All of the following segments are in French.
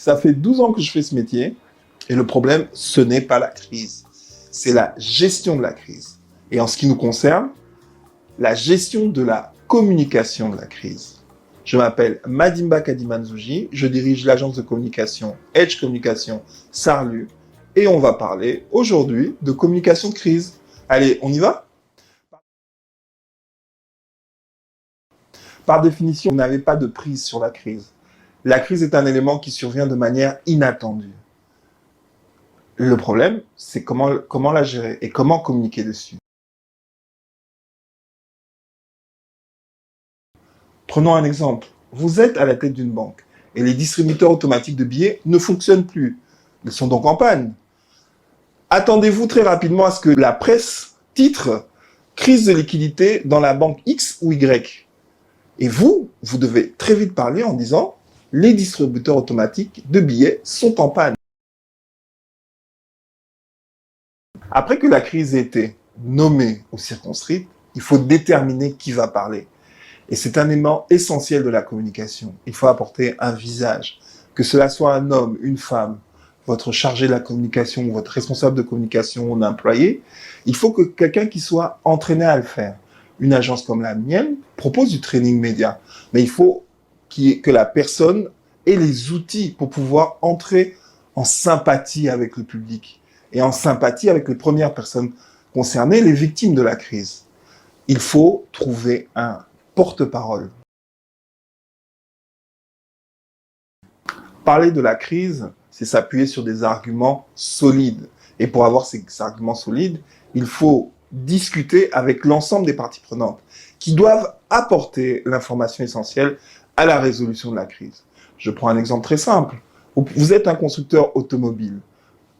Ça fait 12 ans que je fais ce métier et le problème, ce n'est pas la crise. C'est la gestion de la crise. Et en ce qui nous concerne, la gestion de la communication de la crise. Je m'appelle Madimba Kadimanzouji, je dirige l'agence de communication Edge Communication Sarlu et on va parler aujourd'hui de communication de crise. Allez, on y va? Par définition, vous n'avez pas de prise sur la crise. La crise est un élément qui survient de manière inattendue. Le problème, c'est comment la gérer et comment communiquer dessus. Prenons un exemple. Vous êtes à la tête d'une banque et les distributeurs automatiques de billets ne fonctionnent plus. Ils sont donc en panne. Attendez-vous très rapidement à ce que la presse titre « Crise de liquidité dans la banque X ou Y ». Et vous devez très vite parler en disant « Les distributeurs automatiques de billets sont en panne ». Après que la crise ait été nommée ou circonscrite, il faut déterminer qui va parler. Et c'est un élément essentiel de la communication. Il faut apporter un visage. Que cela soit un homme, une femme, votre chargé de la communication, votre responsable de communication, un employé, il faut que quelqu'un qui soit entraîné à le faire. Une agence comme la mienne propose du training média, mais il faut que la personne ait les outils pour pouvoir entrer en sympathie avec le public et en sympathie avec les premières personnes concernées, les victimes de la crise. Il faut trouver un porte-parole. Parler de la crise, c'est s'appuyer sur des arguments solides. Et pour avoir ces arguments solides, il faut discuter avec l'ensemble des parties prenantes qui doivent apporter l'information essentielle à la résolution de la crise. Je prends un exemple très simple. Vous êtes un constructeur automobile.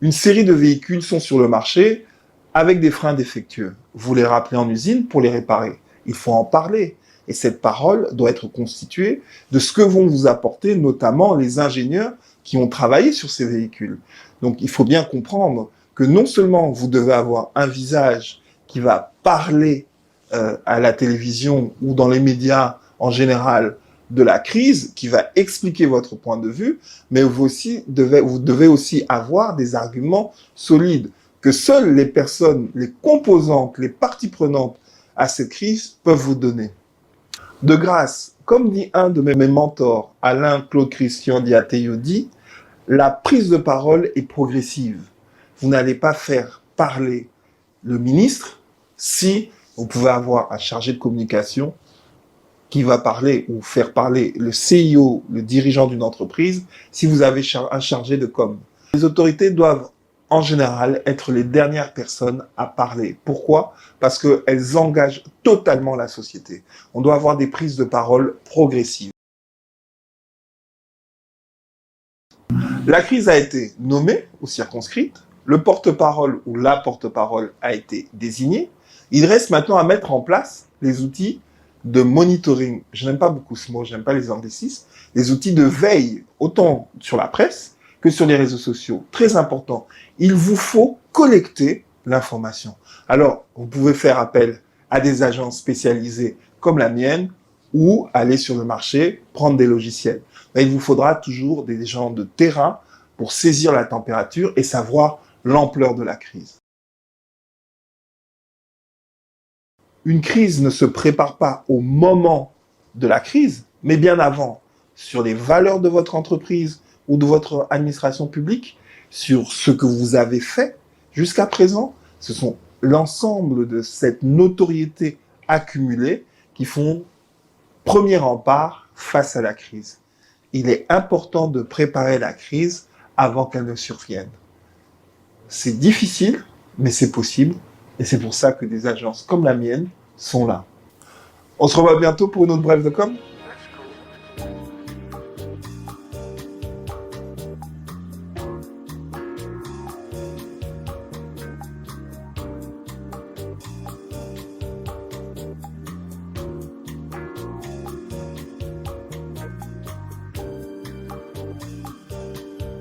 Une série de véhicules sont sur le marché avec des freins défectueux. Vous les rappelez en usine pour les réparer. Il faut en parler. Et cette parole doit être constituée de ce que vont vous apporter notamment les ingénieurs qui ont travaillé sur ces véhicules. Donc il faut bien comprendre que non seulement vous devez avoir un visage qui va parler à la télévision ou dans les médias en général de la crise, qui va expliquer votre point de vue, mais vous devez aussi avoir des arguments solides que seules les personnes, les composantes, les parties prenantes à cette crise peuvent vous donner. De grâce, comme dit un de mes mentors, Alain Claude Christian Diateyo, la prise de parole est progressive. Vous n'allez pas faire parler le ministre si vous pouvez avoir un chargé de communication qui va parler ou faire parler le CIO, le dirigeant d'une entreprise, si vous avez un chargé de com. Les autorités doivent en général être les dernières personnes à parler. Pourquoi? Parce qu'elles engagent totalement la société. On doit avoir des prises de parole progressives. La crise a été nommée ou circonscrite, le porte-parole ou la porte-parole a été désigné. Il reste maintenant à mettre en place les outils de monitoring. Je n'aime pas beaucoup ce mot, je n'aime pas les anglicismes. Les outils de veille, autant sur la presse que sur les réseaux sociaux. Très important. Il vous faut collecter l'information. Alors, vous pouvez faire appel à des agences spécialisées comme la mienne ou aller sur le marché, prendre des logiciels. Mais il vous faudra toujours des gens de terrain pour saisir la température et savoir l'ampleur de la crise. Une crise ne se prépare pas au moment de la crise, mais bien avant, sur les valeurs de votre entreprise ou de votre administration publique, sur ce que vous avez fait jusqu'à présent. Ce sont l'ensemble de cette notoriété accumulée qui font premier rempart face à la crise. Il est important de préparer la crise avant qu'elle ne survienne. C'est difficile, mais c'est possible. Et c'est pour ça que des agences comme la mienne sont là. On se revoit bientôt pour une autre brève de com'.